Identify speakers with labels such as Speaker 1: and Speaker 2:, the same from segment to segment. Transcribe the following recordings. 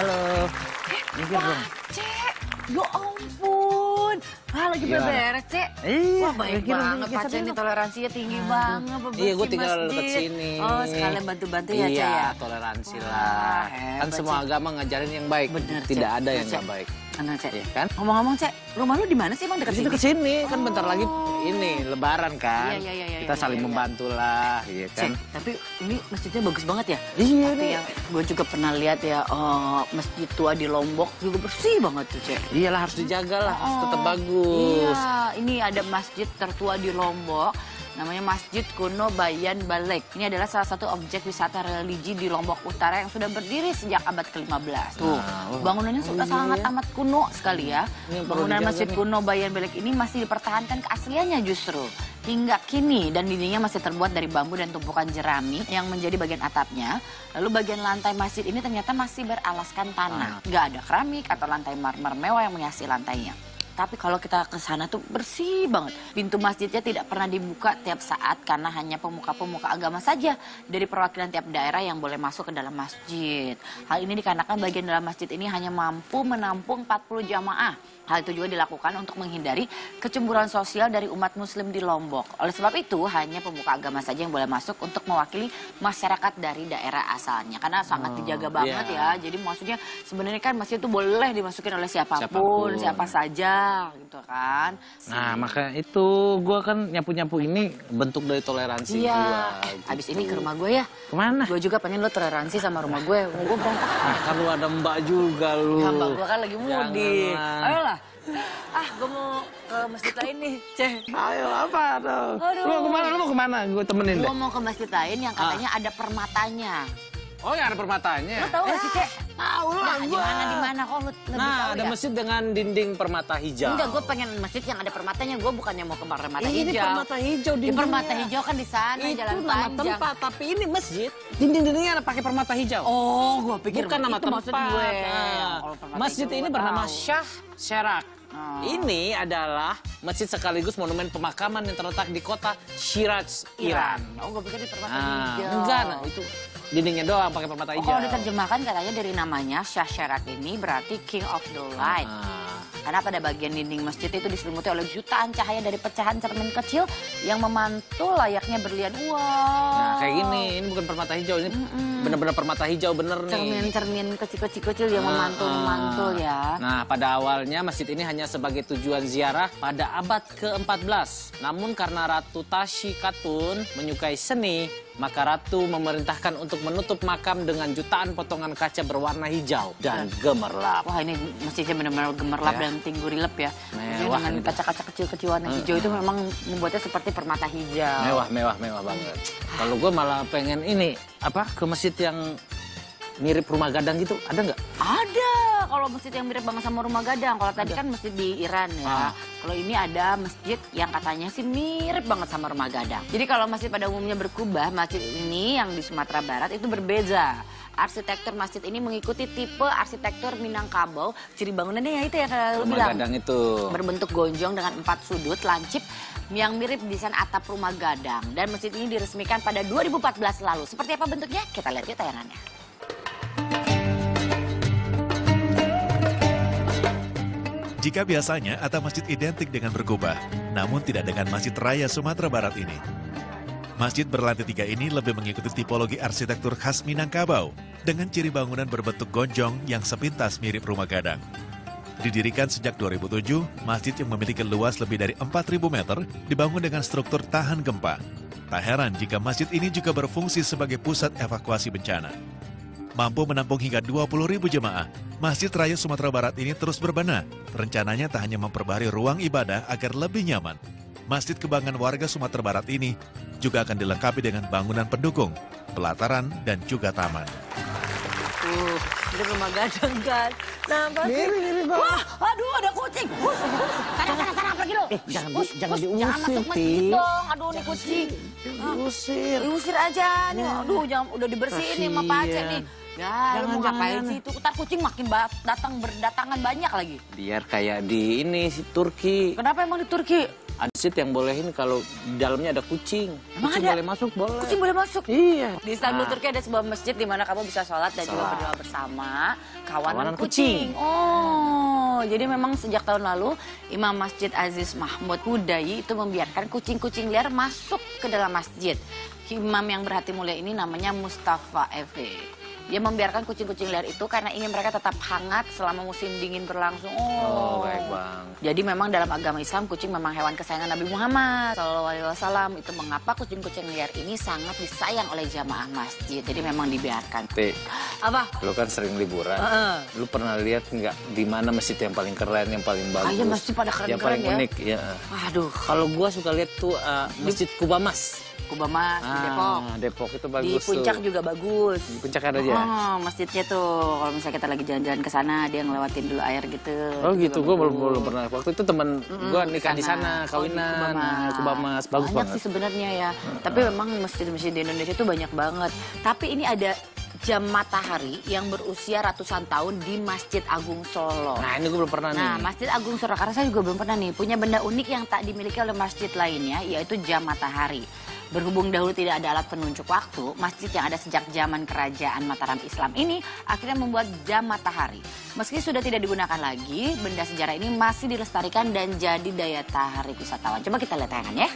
Speaker 1: Halo. Mikir dong.
Speaker 2: Cek, ya ampun. Lagi beres, Cek.
Speaker 1: Iya.
Speaker 2: Wah, baik banget, Pak Cek. Ini toleransinya tinggi banget.
Speaker 1: Iya, gue tinggal dekat sini.
Speaker 2: Oh, sekalian bantu-bantu ya, Cek ya?
Speaker 1: Iya, toleransi lah. Kan semua agama ngajarin yang baik.
Speaker 2: Bener,
Speaker 1: tidak
Speaker 2: Cek.
Speaker 1: ada yang nggak baik.
Speaker 2: Mana, Cek?
Speaker 1: Iya kan?
Speaker 2: Ngomong-ngomong, Cek, rumah lu di mana sih, Bang? Dekat sini?
Speaker 1: Dekat sini, kan bentar lagi ini Lebaran kan.
Speaker 2: Iya,
Speaker 1: Kita saling membantu lah, iya kan?
Speaker 2: Cek, tapi ini masjidnya bagus banget ya?
Speaker 1: Iya
Speaker 2: Tapi yang gue juga pernah lihat ya, masjid tua di Lombok juga bersih banget tuh, Cek.
Speaker 1: Iyalah, harus dijaga lah, harus tetap bagus.
Speaker 2: Iya, ini ada masjid tertua di Lombok. Namanya Masjid Kuno Bayan Balek. Ini adalah salah satu objek wisata religi di Lombok Utara yang sudah berdiri sejak abad ke-15. Tuh, bangunannya sudah sangat amat kuno sekali ya. Bangunan Masjid Kuno Bayan Balek ini masih dipertahankan keasliannya justru. Hingga kini, dan dindingnya masih terbuat dari bambu dan tumpukan jerami yang menjadi bagian atapnya. Lalu bagian lantai masjid ini ternyata masih beralaskan tanah. Nggak ada keramik atau lantai marmer mewah yang menghiasi lantainya. Tapi kalau kita ke sana tuh bersih banget. Pintu masjidnya tidak pernah dibuka tiap saat karena hanya pemuka-pemuka agama saja dari perwakilan tiap daerah yang boleh masuk ke dalam masjid. Hal ini dikarenakan bagian dalam masjid ini hanya mampu menampung 40 jamaah. Hal itu juga dilakukan untuk menghindari kecemburuan sosial dari umat muslim di Lombok. Oleh sebab itu, hanya pemuka agama saja yang boleh masuk untuk mewakili masyarakat dari daerah asalnya. Karena sangat dijaga banget ya. Jadi maksudnya sebenarnya kan masjid itu boleh dimasukin oleh siapapun, siapa saja gitu kan.
Speaker 1: Nah, maka itu gue kan nyapu-nyapu ini bentuk dari toleransi
Speaker 2: Iya.
Speaker 1: gue.
Speaker 2: Abis ini ke rumah gue ya.
Speaker 1: Kemana?
Speaker 2: Gue juga pengen lo toleransi sama rumah gue. Gue berangkat.
Speaker 1: Nah, kan lu ada mbak juga lu.
Speaker 2: Ya, mbak gue kan lagi mudik.
Speaker 1: Janganlah.
Speaker 2: Ayolah. Gue mau ke masjid lain nih, Ceh.
Speaker 1: Ayo, apa dong?
Speaker 2: Aduh.
Speaker 1: Lu mau kemana? Gue temenin deh.
Speaker 2: Gue mau ke masjid lain yang katanya ada permatanya.
Speaker 1: Oh ya, ada permatanya.
Speaker 2: Lo tau gak sih, Cek?
Speaker 1: Tahu lah gua.
Speaker 2: Di mana kok lu lebih
Speaker 1: Nah,
Speaker 2: tahu
Speaker 1: ada
Speaker 2: ya?
Speaker 1: masjid dengan dinding permata hijau.
Speaker 2: Enggak, gue pengen masjid yang ada permatanya. Gue bukannya mau ke permata hijau.
Speaker 1: Ini permata hijau
Speaker 2: Di
Speaker 1: dindingnya.
Speaker 2: permata hijau kan di sana,
Speaker 1: Itu
Speaker 2: jalan
Speaker 1: nama
Speaker 2: panjang.
Speaker 1: tempat, tapi ini masjid. Dinding-dindingnya ada pakai permata hijau.
Speaker 2: Oh, gue pikir
Speaker 1: Bukan nama
Speaker 2: itu maksud
Speaker 1: tempat.
Speaker 2: gue.
Speaker 1: Nah,
Speaker 2: Kalau permata
Speaker 1: masjid
Speaker 2: hijau
Speaker 1: ini
Speaker 2: gue
Speaker 1: bernama
Speaker 2: tahu.
Speaker 1: Syah Syarak.
Speaker 2: Oh.
Speaker 1: Ini adalah masjid sekaligus monumen pemakaman yang terletak di kota Shiraz, Iran.
Speaker 2: Oh, gue pikir di permata
Speaker 1: Nah,
Speaker 2: hijau.
Speaker 1: enggak, nah itu dindingnya doang pakai permata
Speaker 2: Oh,
Speaker 1: hijau.
Speaker 2: kalau diterjemahkan katanya dari namanya Syah Syarak ini berarti King of the Light. Karena pada bagian dinding masjid itu diselimuti oleh jutaan cahaya dari pecahan cermin kecil yang memantul layaknya berlian. Wow.
Speaker 1: Nah, kayak gini, ini bukan permata hijau, ini bener-bener permata hijau bener nih.
Speaker 2: Cermin-cermin kecil-kecil yang memantul-mantul ya.
Speaker 1: Nah, pada awalnya masjid ini hanya sebagai tujuan ziarah pada abad ke-14. Namun karena Ratu Tashi Katun menyukai seni, maka Ratu memerintahkan untuk menutup makam dengan jutaan potongan kaca berwarna hijau dan gemerlap.
Speaker 2: Wah, ini masjidnya benar-benar gemerlap dan tinggurilep ya.
Speaker 1: Mewah
Speaker 2: Dengan kaca-kaca kecil-kecil warna hijau itu memang membuatnya seperti permata hijau.
Speaker 1: Mewah banget. Kalau gue malah pengen ini, ke masjid yang mirip Rumah Gadang gitu, ada nggak?
Speaker 2: Ada, kalau masjid yang mirip banget sama Rumah Gadang. Kalau tadi kan masjid di Iran ya. Kalau ini ada masjid yang katanya sih mirip banget sama Rumah Gadang. Jadi kalau masjid pada umumnya berkubah, masjid ini yang di Sumatera Barat itu berbeda. Arsitektur masjid ini mengikuti tipe arsitektur Minangkabau. Ciri bangunannya ya itu yang lu
Speaker 1: Rumah
Speaker 2: bilang.
Speaker 1: Gadang itu.
Speaker 2: Berbentuk gonjong dengan 4 sudut lancip yang mirip desain atap Rumah Gadang. Dan masjid ini diresmikan pada 2014 lalu. Seperti apa bentuknya? Kita lihat yuk tayangannya.
Speaker 3: Jika biasanya atap masjid identik dengan berkubah, namun tidak dengan Masjid Raya Sumatera Barat ini. Masjid berlantai 3 ini lebih mengikuti tipologi arsitektur khas Minangkabau dengan ciri bangunan berbentuk gonjong yang sepintas mirip Rumah Gadang. Didirikan sejak 2007, masjid yang memiliki luas lebih dari 4.000 meter dibangun dengan struktur tahan gempa. Tak heran jika masjid ini juga berfungsi sebagai pusat evakuasi bencana. Mampu menampung hingga 20.000 jemaah, Masjid Raya Sumatera Barat ini terus berbenah. Rencananya tak hanya memperbaharui ruang ibadah agar lebih nyaman. Masjid kebanggaan warga Sumatera Barat ini juga akan dilengkapi dengan bangunan pendukung, pelataran, dan juga taman.
Speaker 2: Ini Rumah Gadang kan. Nah,
Speaker 1: Mirip banget.
Speaker 2: Wah, aduh ada kucing. Sana, pergi lo.
Speaker 1: Jangan
Speaker 2: Jangan
Speaker 1: diusir,
Speaker 2: masuk masjid
Speaker 1: Ti.
Speaker 2: dong. Aduh, nih kucing.
Speaker 1: Diusir.
Speaker 2: Diusir aja nih. Aduh, jangan udah dibersihin nih sama Pak Aceh nih. Ya, lu mau ngapain sih itu? Ntar kucing makin berdatangan banyak lagi.
Speaker 1: Biar kayak di ini si Turki.
Speaker 2: Kenapa emang di Turki?
Speaker 1: ada masjid yang bolehin kalau di dalamnya ada kucing.
Speaker 2: Emang
Speaker 1: Kucing
Speaker 2: ada?
Speaker 1: boleh masuk, boleh.
Speaker 2: Kucing boleh masuk?
Speaker 1: Iya.
Speaker 2: Di Istanbul, Turki ada sebuah masjid di mana kamu bisa sholat dan juga berdoa bersama kawanan
Speaker 1: Kawanan
Speaker 2: kucing.
Speaker 1: kucing.
Speaker 2: Oh, jadi memang sejak tahun lalu Imam Masjid Aziz Mahmud Hudayi itu membiarkan kucing-kucing liar masuk ke dalam masjid. Imam yang berhati mulia ini namanya Mustafa Efe. Dia membiarkan kucing-kucing liar itu karena ingin mereka tetap hangat selama musim dingin berlangsung.
Speaker 1: Oh, baik bang.
Speaker 2: Jadi memang dalam agama Islam kucing memang hewan kesayangan Nabi Muhammad SAW. Itu mengapa kucing-kucing liar ini sangat disayang oleh jamaah masjid. Jadi memang dibiarkan. Apa?
Speaker 1: Lu kan sering liburan. Lu pernah lihat nggak di mana masjid yang paling keren, yang paling bagus?
Speaker 2: Iya, masjid pada keren-keren
Speaker 1: yang paling
Speaker 2: ya.
Speaker 1: unik, ya.
Speaker 2: Aduh,
Speaker 1: Kalau gua suka lihat tuh Masjid Kubamas.
Speaker 2: Kubamas di Depok.
Speaker 1: Depok itu bagus
Speaker 2: Di Puncak
Speaker 1: tuh.
Speaker 2: juga bagus.
Speaker 1: Di Puncak ada aja.
Speaker 2: Oh, masjidnya tuh kalau misalnya kita lagi jalan-jalan ke sana dia ngelewatin dulu air gitu.
Speaker 1: Oh
Speaker 2: Itu
Speaker 1: gitu,
Speaker 2: juga
Speaker 1: gue
Speaker 2: bagus.
Speaker 1: belum pernah. Waktu itu temen gue nikah di sana,
Speaker 2: Oh, di
Speaker 1: kawinan, Kubamas, bagus
Speaker 2: banyak
Speaker 1: banget.
Speaker 2: sih sebenarnya ya. Tapi memang masjid-masjid di Indonesia itu banyak banget. Tapi ini ada jam matahari yang berusia ratusan tahun di Masjid Agung Solo.
Speaker 1: Nah ini gue belum pernah
Speaker 2: Nah,
Speaker 1: nih.
Speaker 2: Masjid Agung Solo, karena saya juga belum pernah nih, punya benda unik yang tak dimiliki oleh masjid lainnya, yaitu jam matahari. Berhubung dahulu tidak ada alat penunjuk waktu, masjid yang ada sejak zaman kerajaan Mataram Islam ini akhirnya membuat jam matahari. Meski sudah tidak digunakan lagi, benda sejarah ini masih dilestarikan dan jadi daya tarik wisatawan. Coba kita lihat tayangan ya.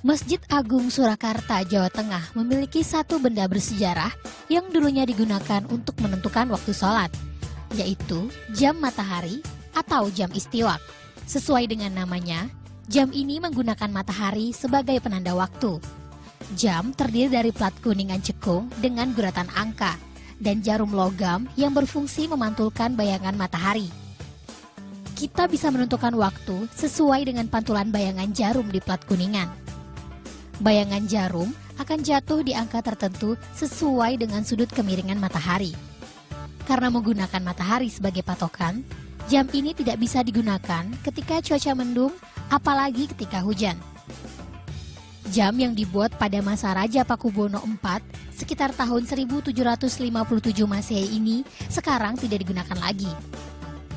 Speaker 4: Masjid Agung Surakarta, Jawa Tengah memiliki satu benda bersejarah yang dulunya digunakan untuk menentukan waktu sholat, yaitu jam matahari atau jam istiwak. Sesuai dengan namanya, jam ini menggunakan matahari sebagai penanda waktu. Jam terdiri dari plat kuningan cekung dengan guratan angka dan jarum logam yang berfungsi memantulkan bayangan matahari. Kita bisa menentukan waktu sesuai dengan pantulan bayangan jarum di plat kuningan. Bayangan jarum akan jatuh di angka tertentu sesuai dengan sudut kemiringan matahari. Karena menggunakan matahari sebagai patokan, jam ini tidak bisa digunakan ketika cuaca mendung, apalagi ketika hujan. Jam yang dibuat pada masa Raja Pakubono IV sekitar tahun 1757 Masehi ini sekarang tidak digunakan lagi.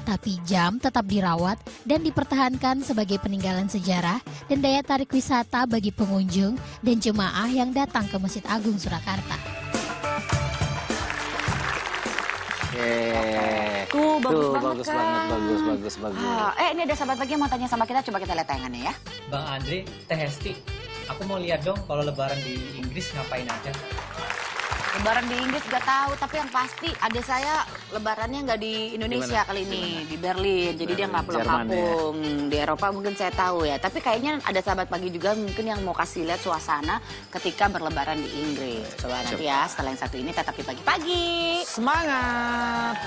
Speaker 4: Tapi jam tetap dirawat dan dipertahankan sebagai peninggalan sejarah dan daya tarik wisata bagi pengunjung dan jemaah yang datang ke Masjid Agung Surakarta.
Speaker 2: Tuh, bagus
Speaker 1: Tuh,
Speaker 2: banget
Speaker 1: bagus
Speaker 2: kan?
Speaker 1: banget, bagus.
Speaker 2: Ini ada sahabat pagi yang mau tanya sama kita, coba kita lihat tayangannya ya.
Speaker 5: Bang Andre, Teh Hesti, aku mau lihat dong kalau lebaran di Inggris ngapain aja.
Speaker 2: Lebaran di Inggris gak tahu, tapi yang pasti adik saya lebarannya nggak di Indonesia kali ini, di Berlin. Jadi dia nggak pulang
Speaker 1: Jerman,
Speaker 2: kampung. Di Eropa mungkin saya tahu ya. Tapi kayaknya ada sahabat pagi juga mungkin yang mau kasih lihat suasana ketika berlebaran di Inggris. Coba nanti ya setelah yang satu ini tetap di pagi-pagi.
Speaker 1: Semangat!